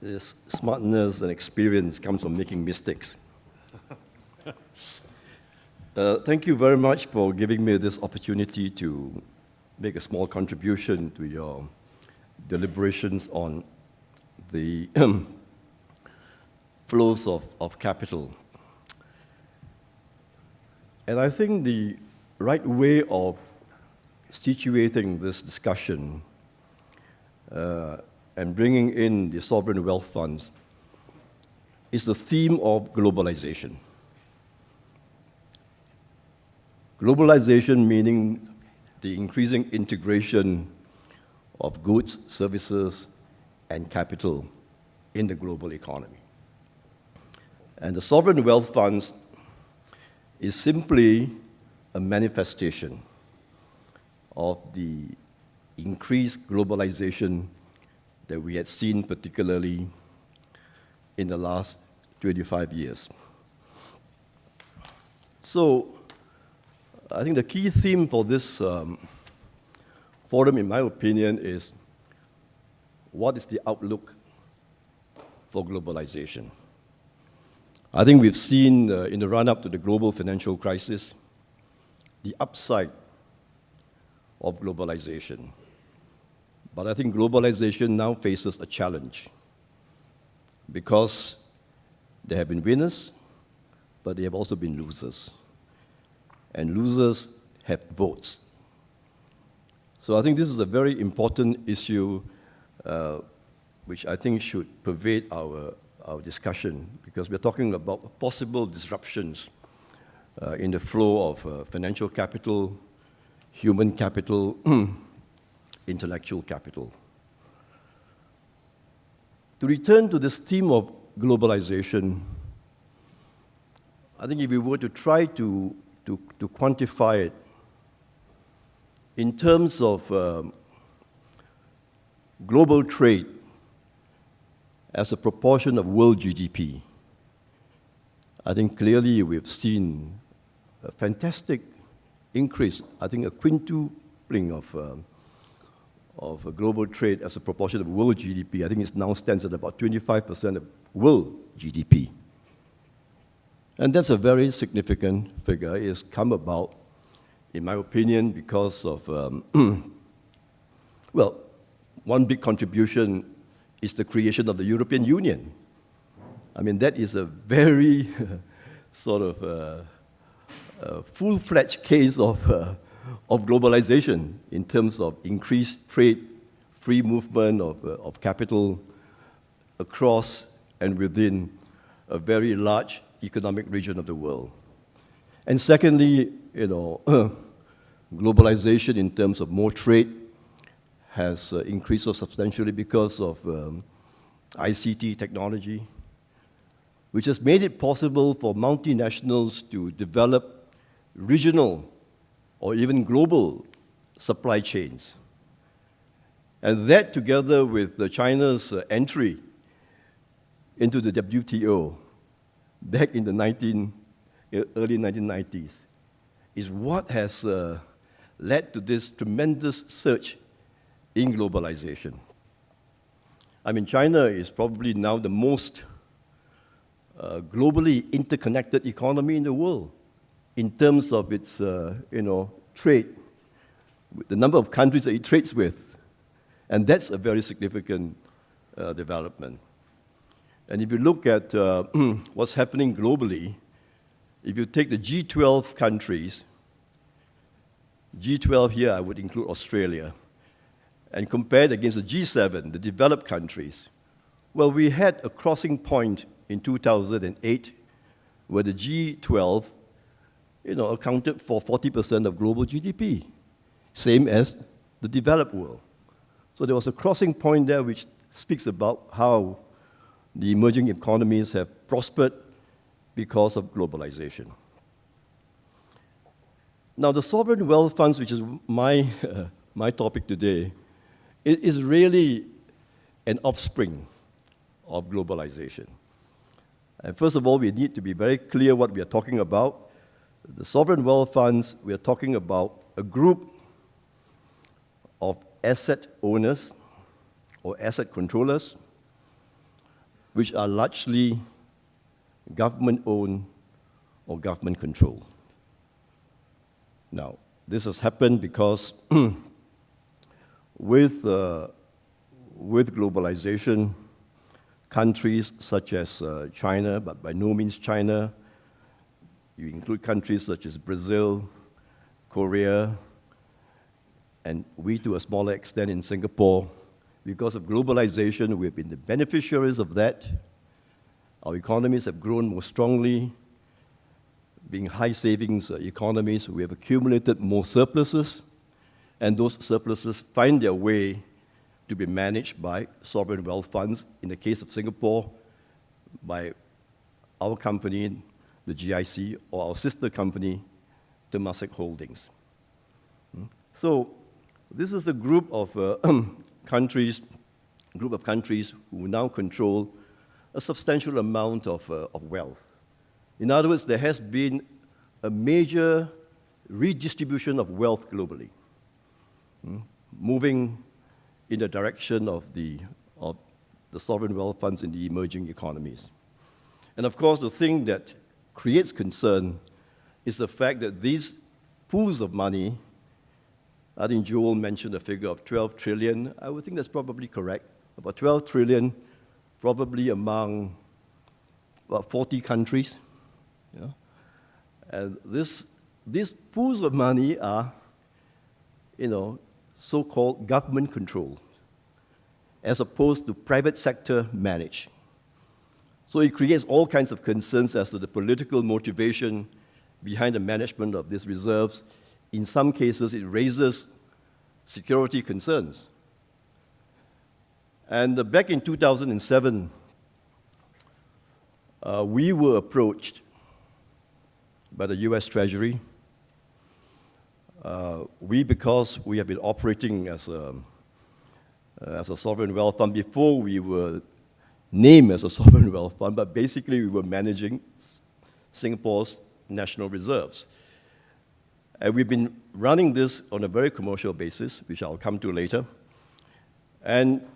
this smartness and experience comes from making mistakes. Thank you very much for giving me this opportunity to make a small contribution to your deliberations on the flows of capital. And I think the right way of situating this discussion and bringing in the sovereign wealth funds is the theme of globalization. Globalization meaning the increasing integration of goods, services, and capital in the global economy. And the sovereign wealth funds is simply a manifestation of the increased globalization that we had seen particularly in the last 25 years. So I think the key theme for this forum, in my opinion, is what is the outlook for globalization? I think we've seen in the run-up to the global financial crisis, the upside of globalization. But I think globalization now faces a challenge because there have been winners, but there have also been losers. And losers have votes. So I think this is a very important issue which I think should pervade our discussion, because we're talking about possible disruptions in the flow of financial capital, human capital, intellectual capital. To return to this theme of globalization, I think if we were to try to quantify it in terms of global trade as a proportion of world GDP, I think clearly we've seen a fantastic increase, I think a quintupling of global trade as a proportion of world GDP. I think it now stands at about 25% of world GDP. And that's a very significant figure. It's come about, in my opinion, because of, well, one big contribution is the creation of the European Union. I mean, that is a very sort of full-fledged case of globalization in terms of increased trade, free movement of capital across and within a very large economic region of the world. And secondly, globalization in terms of more trade has increased so substantially because of ICT technology, which has made it possible for multinationals to develop regional or even global supply chains. And that, together with China's entry into the WTO back in the early 1990s, is what has led to this tremendous surge in globalization. I mean, China is probably now the most globally interconnected economy in the world in terms of its, trade, the number of countries that it trades with. And that's a very significant development. And if you look at what's happening globally, if you take the G12 countries, G12 here I would include Australia, and compare it against the G7, the developed countries, well, we had a crossing point in 2008 where the G12 accounted for 40% of global GDP, same as the developed world. So there was a crossing point there which speaks about how the emerging economies have prospered because of globalization. Now, the sovereign wealth funds, which is my topic today, is really an offspring of globalization. And first of all, we need to be very clear what we are talking about. The sovereign wealth funds, we are talking about a group of asset owners or asset controllers which are largely government-owned or government-controlled. Now, this has happened because with globalization, countries such as China, but by no means China, you include countries such as Brazil, Korea, and we to a smaller extent in Singapore. Because of globalization, we've been the beneficiaries of that. Our economies have grown more strongly. Being high savings economies, we have accumulated more surpluses, and those surpluses find their way to be managed by sovereign wealth funds. In the case of Singapore, by our company, the GIC, or our sister company, Temasek Holdings. So this is a group of countries who now control a substantial amount of wealth. In other words, there has been a major redistribution of wealth globally, moving in the direction of the sovereign wealth funds in the emerging economies. And of course, the thing that creates concern is the fact that these pools of money, I think Joel mentioned a figure of 12 trillion. I would think that's probably correct. About 12 trillion, probably among about 40 countries. Yeah? And these pools of money are, so-called government controlled, as opposed to private sector managed. So it creates all kinds of concerns as to the political motivation behind the management of these reserves. In some cases, it raises security concerns. And back in 2007, we were approached by the US Treasury. Because we have been operating as a sovereign wealth fund before we were named as a sovereign wealth fund, but basically we were managing Singapore's national reserves. And we've been running this on a very commercial basis, which I'll come to later. And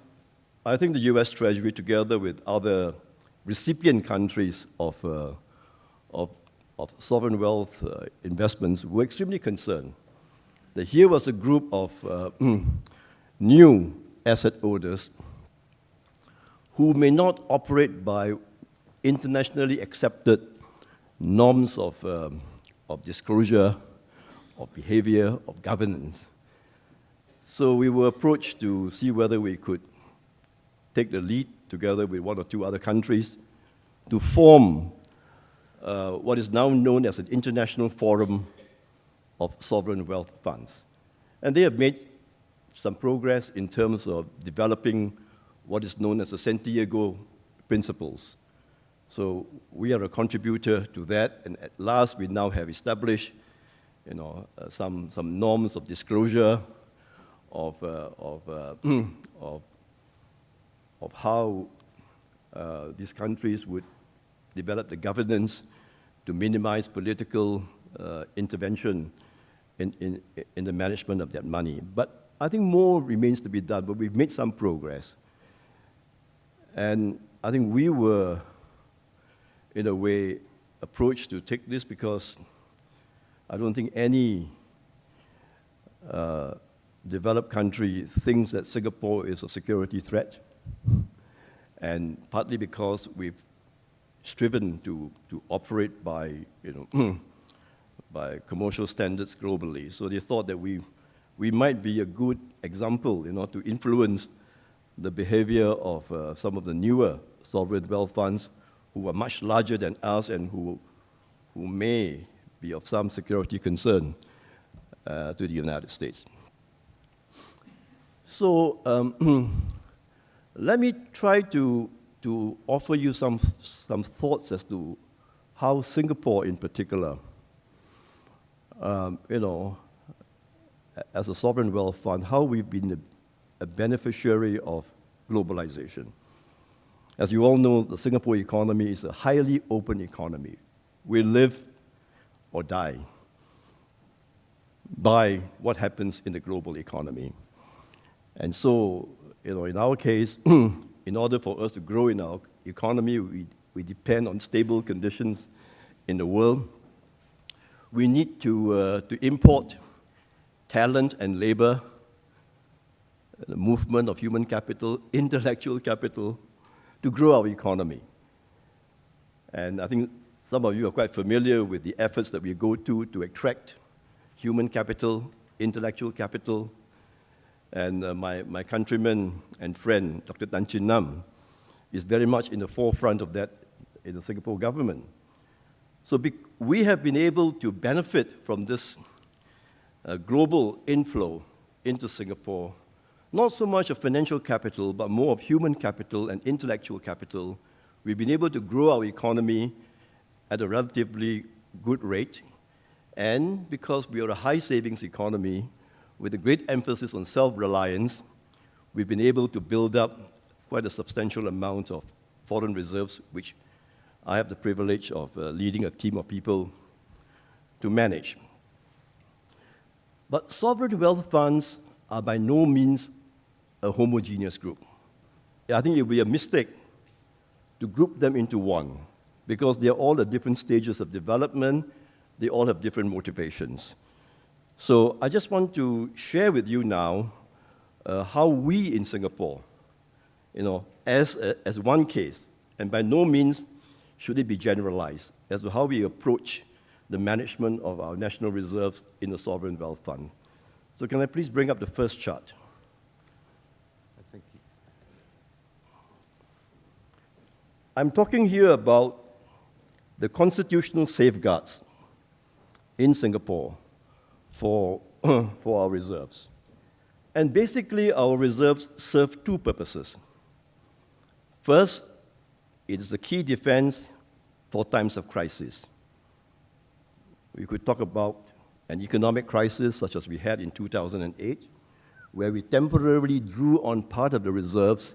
I think the US Treasury, together with other recipient countries of sovereign wealth investments, were extremely concerned that here was a group of new asset owners who may not operate by internationally accepted norms of disclosure, of behavior, of governance. So we were approached to see whether we could take the lead together with one or two other countries to form what is now known as an International Forum of Sovereign Wealth Funds. And they have made some progress in terms of developing what is known as the Santiago Principles. So we are a contributor to that, and at last we now have established some norms of disclosure of how these countries would develop the governance to minimize political intervention in the management of that money. But I think more remains to be done, but we've made some progress. And I think we were, in a way, approached to take this because I don't think any developed country thinks that Singapore is a security threat, and partly because we've striven to operate by, by commercial standards globally. So they thought that we might be a good example, to influence the behavior of some of the newer sovereign wealth funds who are much larger than us and who may be of some security concern to the United States. So let me try to offer you some thoughts as to how Singapore in particular, as a sovereign wealth fund, how we've been a beneficiary of globalization. As you all know, the Singapore economy is a highly open economy. We live or die by what happens in the global economy. And so, in our case, in order for us to grow in our economy. We depend on stable conditions in the world. We need to import talent and labor, the movement of human capital, intellectual capital, to grow our economy. And I think some of you are quite familiar with the efforts that we go to attract human capital, intellectual capital. And my countryman and friend, Dr. Tan Chin Nam, is very much in the forefront of that in the Singapore government. So we have been able to benefit from this global inflow into Singapore, not so much of financial capital, but more of human capital and intellectual capital. We've been able to grow our economy at a relatively good rate, and because we are a high savings economy with a great emphasis on self-reliance, we've been able to build up quite a substantial amount of foreign reserves, which I have the privilege of leading a team of people to manage. But sovereign wealth funds are by no means a homogeneous group. I think it would be a mistake to group them into one, because they are all at different stages of development, they all have different motivations. So I just want to share with you now how we in Singapore, as one case, and by no means should it be generalized, as to how we approach the management of our national reserves in the sovereign wealth fund. So can I please bring up the first chart? I'm talking here about the constitutional safeguards in Singapore for our reserves. And basically, our reserves serve two purposes. First, it is a key defense for times of crisis. We could talk about an economic crisis such as we had in 2008, where we temporarily drew on part of the reserves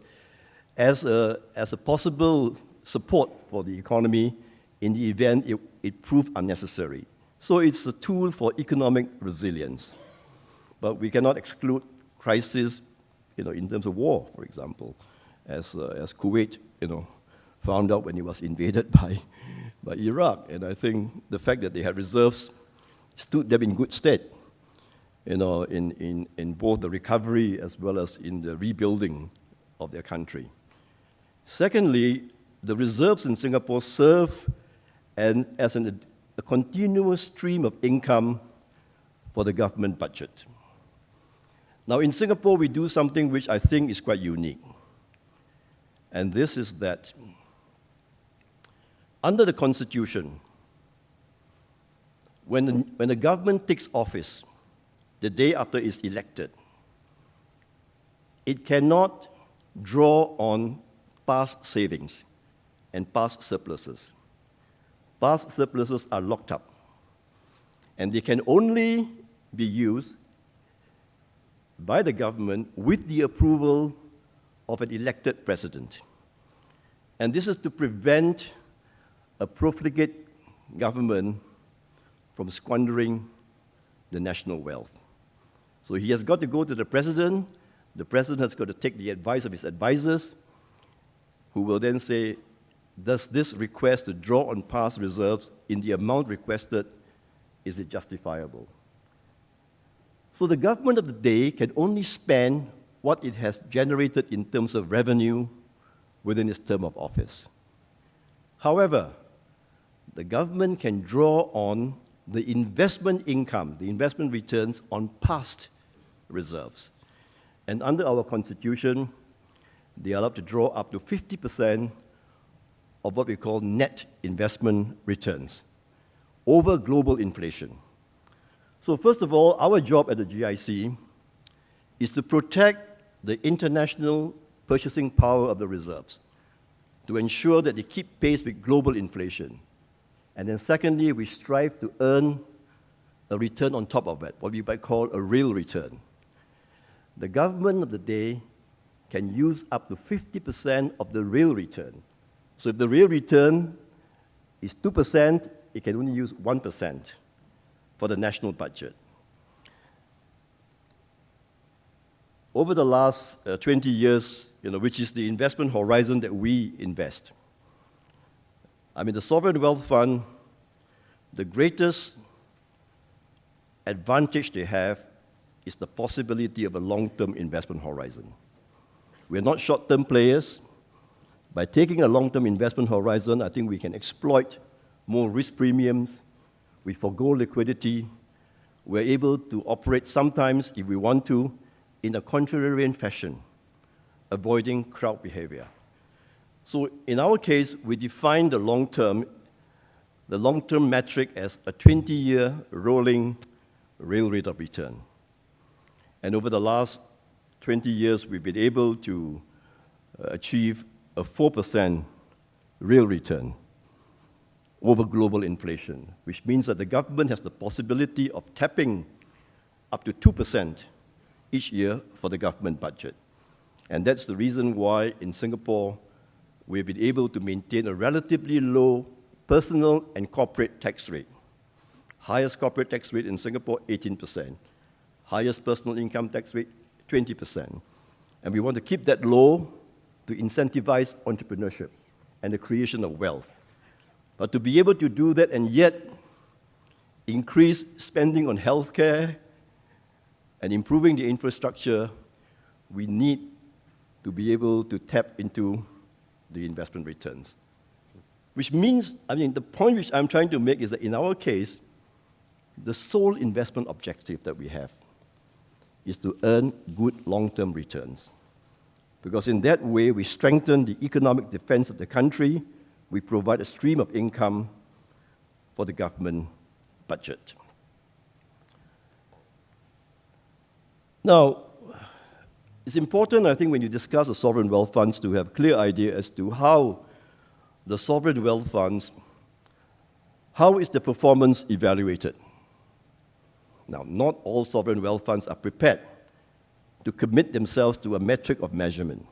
as a possible support for the economy in the event it proved unnecessary. So it's a tool for economic resilience. But we cannot exclude crisis, in terms of war, for example, as Kuwait, found out when it was invaded by Iraq. And I think the fact that they had reserves stood them in good stead, in both the recovery as well as in the rebuilding of their country. Secondly, the reserves in Singapore serve as a continuous stream of income for the government budget. Now, in Singapore, we do something which I think is quite unique. And this is that under the Constitution, when the government takes office, the day after it's elected, it cannot draw on past savings and past surpluses. Past surpluses are locked up, and they can only be used by the government with the approval of an elected president. And this is to prevent a profligate government from squandering the national wealth. So he has got to go to the president has got to take the advice of his advisors, who will then say, does this request to draw on past reserves in the amount requested, is it justifiable? So the government of the day can only spend what it has generated in terms of revenue within its term of office. However, the government can draw on the investment income, the investment returns on past reserves. And under our Constitution, they are allowed to draw up to 50% of what we call net investment returns over global inflation. So first of all, our job at the GIC is to protect the international purchasing power of the reserves, to ensure that they keep pace with global inflation. And then secondly, we strive to earn a return on top of it, what we might call a real return. The government of the day can use up to 50% of the real return. So if the real return is 2%, it can only use 1% for the national budget. Over the last 20 years, which is the investment horizon that we invest, I mean, the sovereign wealth fund, the greatest advantage they have is the possibility of a long-term investment horizon. We're not short-term players. By taking a long-term investment horizon, I think we can exploit more risk premiums. We forgo liquidity. We're able to operate sometimes, if we want to, in a contrarian fashion, avoiding crowd behavior. So in our case, we define the long-term metric as a 20-year rolling real rate of return. And over the last 20 years, we've been able to achieve a 4% real return over global inflation, which means that the government has the possibility of tapping up to 2% each year for the government budget. And that's the reason why in Singapore, we've been able to maintain a relatively low personal and corporate tax rate. Highest corporate tax rate in Singapore, 18%. Highest personal income tax rate, 20%. And we want to keep that low to incentivize entrepreneurship and the creation of wealth. But to be able to do that and yet increase spending on healthcare and improving the infrastructure, we need to be able to tap into the investment returns. Which means, I mean, the point which I'm trying to make is that in our case, the sole investment objective that we have is to earn good long-term returns. Because in that way, we strengthen the economic defense of the country, we provide a stream of income for the government budget. Now, it's important, I think, when you discuss the sovereign wealth funds to have a clear idea as to how the sovereign wealth funds, how is the performance evaluated? Now, not all sovereign wealth funds are prepared to commit themselves to a metric of measurement.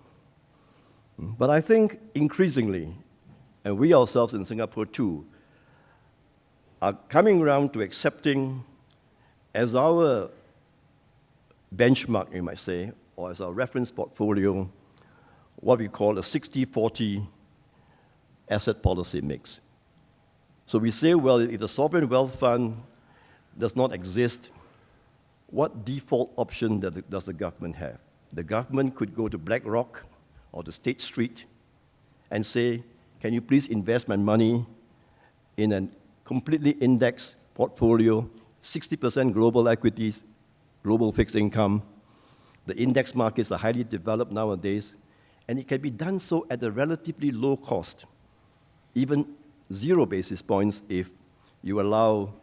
But I think increasingly, and we ourselves in Singapore too, are coming around to accepting as our benchmark, you might say, or as our reference portfolio, what we call a 60-40 asset policy mix. So we say, well, if the sovereign wealth fund does not exist, what default option does the government have? The government could go to BlackRock or to State Street and say, can you please invest my money in a completely indexed portfolio, 60% global equities, global fixed income. The index markets are highly developed nowadays, and it can be done so at a relatively low cost, even 0 basis points if you allow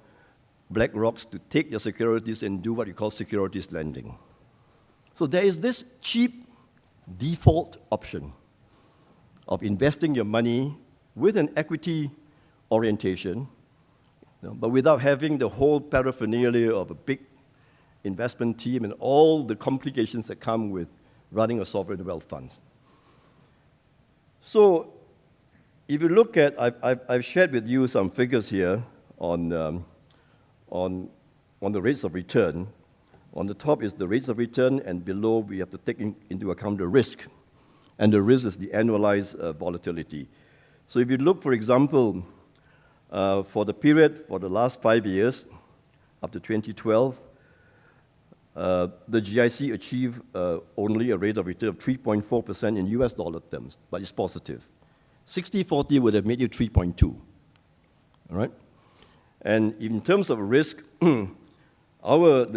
BlackRocks to take your securities and do what you call securities lending. So there is this cheap default option of investing your money with an equity orientation, but without having the whole paraphernalia of a big investment team and all the complications that come with running a sovereign wealth fund. So if you look at, I've shared with you some figures here on the rates of return. On the top is the rates of return, and below we have to take into account the risk. And the risk is the annualized volatility. So if you look, for example, for the period for the last 5 years, up to 2012, the GIC achieved only a rate of return of 3.4% in US dollar terms, but it's positive. 60-40 would have made you 3.2, all right? And in terms of risk, the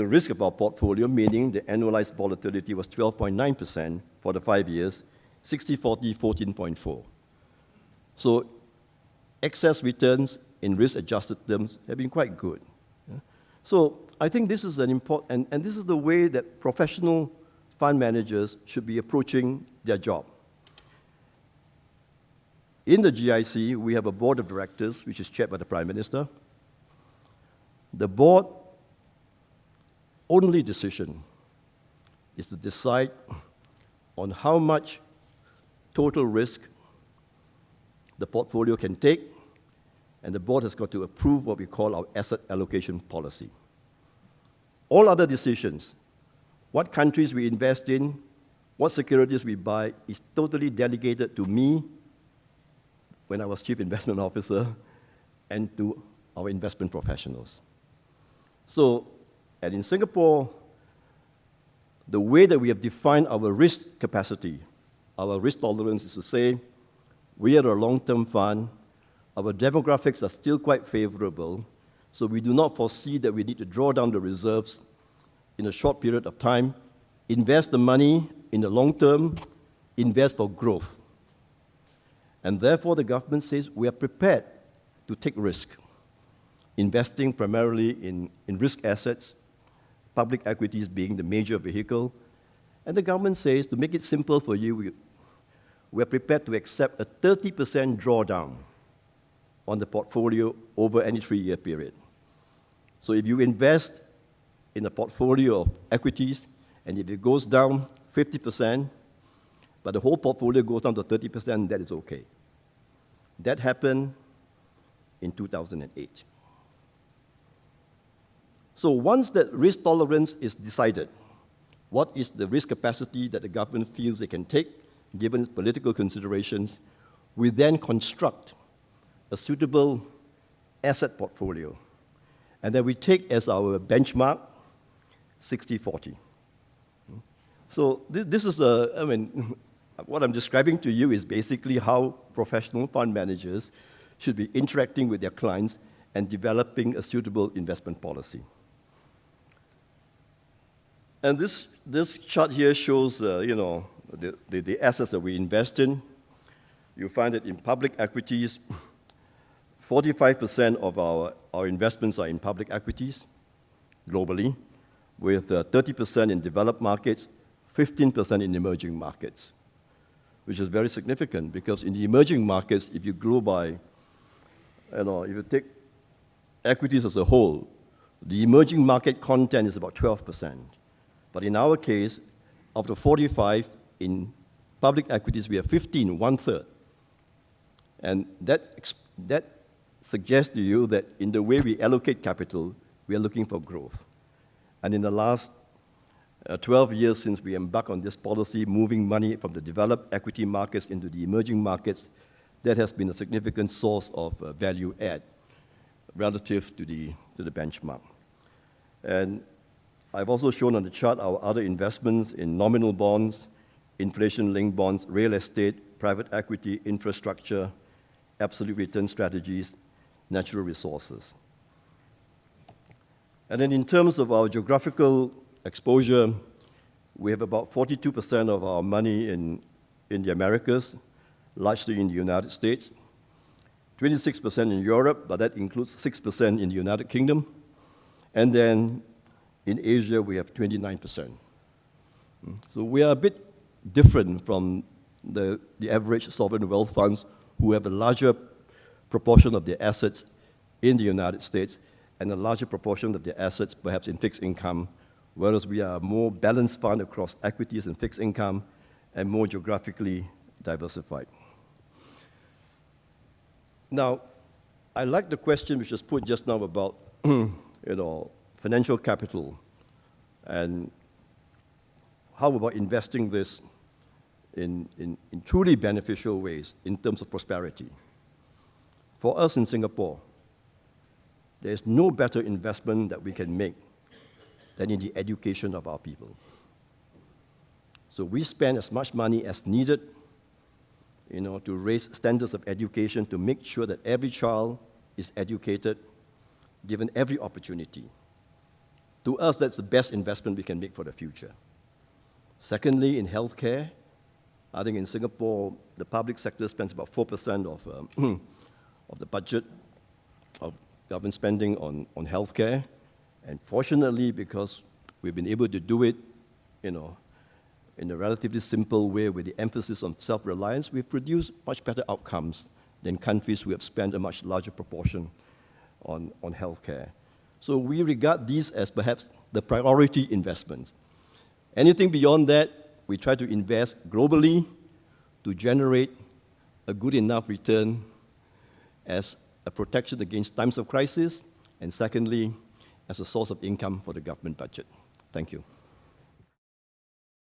risk of our portfolio, meaning the annualized volatility, was 12.9% for the 5 years, 60-40, 14.4. So excess returns in risk-adjusted terms have been quite good. Yeah? So I think this is an important, and this is the way that professional fund managers should be approaching their job. In the GIC, we have a board of directors, which is chaired by the Prime Minister. The board only decision is to decide on how much total risk the portfolio can take, and the board has got to approve what we call our asset allocation policy. All other decisions, what countries we invest in, what securities we buy, is totally delegated to me when I was Chief Investment Officer, and to our investment professionals. So, and in Singapore, the way that we have defined our risk capacity, our risk tolerance is to say, we are a long-term fund, our demographics are still quite favorable, so we do not foresee that we need to draw down the reserves in a short period of time, invest the money in the long term, invest for growth. And therefore, the government says we are prepared to take risk, investing primarily in risk assets, public equities being the major vehicle. And the government says, to make it simple for you, we are prepared to accept a 30% drawdown on the portfolio over any 3-year period. So if you invest in a portfolio of equities, and if it goes down 50%, but the whole portfolio goes down to 30%, that is okay. That happened in 2008. So once that risk tolerance is decided, what is the risk capacity that the government feels they can take, given its political considerations, we then construct a suitable asset portfolio. And then we take as our benchmark 60-40. So this is what I'm describing to you is basically how professional fund managers should be interacting with their clients and developing a suitable investment policy. And this chart here shows, the assets that we invest in. You find that in public equities, 45% of our investments are in public equities globally, with 30% in developed markets, 15% in emerging markets, which is very significant because in the emerging markets, if you grow by, if you take equities as a whole, the emerging market content is about 12%. But in our case, of the 45 in public equities, we have 15, 1/3. And that suggests to you that in the way we allocate capital, we are looking for growth. And in the last 12 years since we embarked on this policy, moving money from the developed equity markets into the emerging markets, that has been a significant source of value add relative to the benchmark. And I've also shown on the chart our other investments in nominal bonds, inflation-linked bonds, real estate, private equity, infrastructure, absolute return strategies, natural resources. And then in terms of our geographical exposure, we have about 42% of our money in the Americas, largely in the United States, 26% in Europe, but that includes 6% in the United Kingdom, and then in Asia, we have 29%. So we are a bit different from the average sovereign wealth funds who have a larger proportion of their assets in the United States and a larger proportion of their assets perhaps in fixed income, whereas we are a more balanced fund across equities and fixed income and more geographically diversified. Now, I like the question which was put just now about financial capital, and how about investing this in truly beneficial ways in terms of prosperity? For us in Singapore, there is no better investment that we can make than in the education of our people. So we spend as much money as needed to raise standards of education, to make sure that every child is educated, given every opportunity. To us, that's the best investment we can make for the future. Secondly, in healthcare, I think in Singapore, the public sector spends about 4% of the budget of government spending on healthcare. And fortunately, because we've been able to do it, in a relatively simple way with the emphasis on self-reliance, we've produced much better outcomes than countries who have spent a much larger proportion on healthcare. So we regard these as perhaps the priority investments. Anything beyond that, we try to invest globally to generate a good enough return as a protection against times of crisis, and secondly, as a source of income for the government budget. Thank you.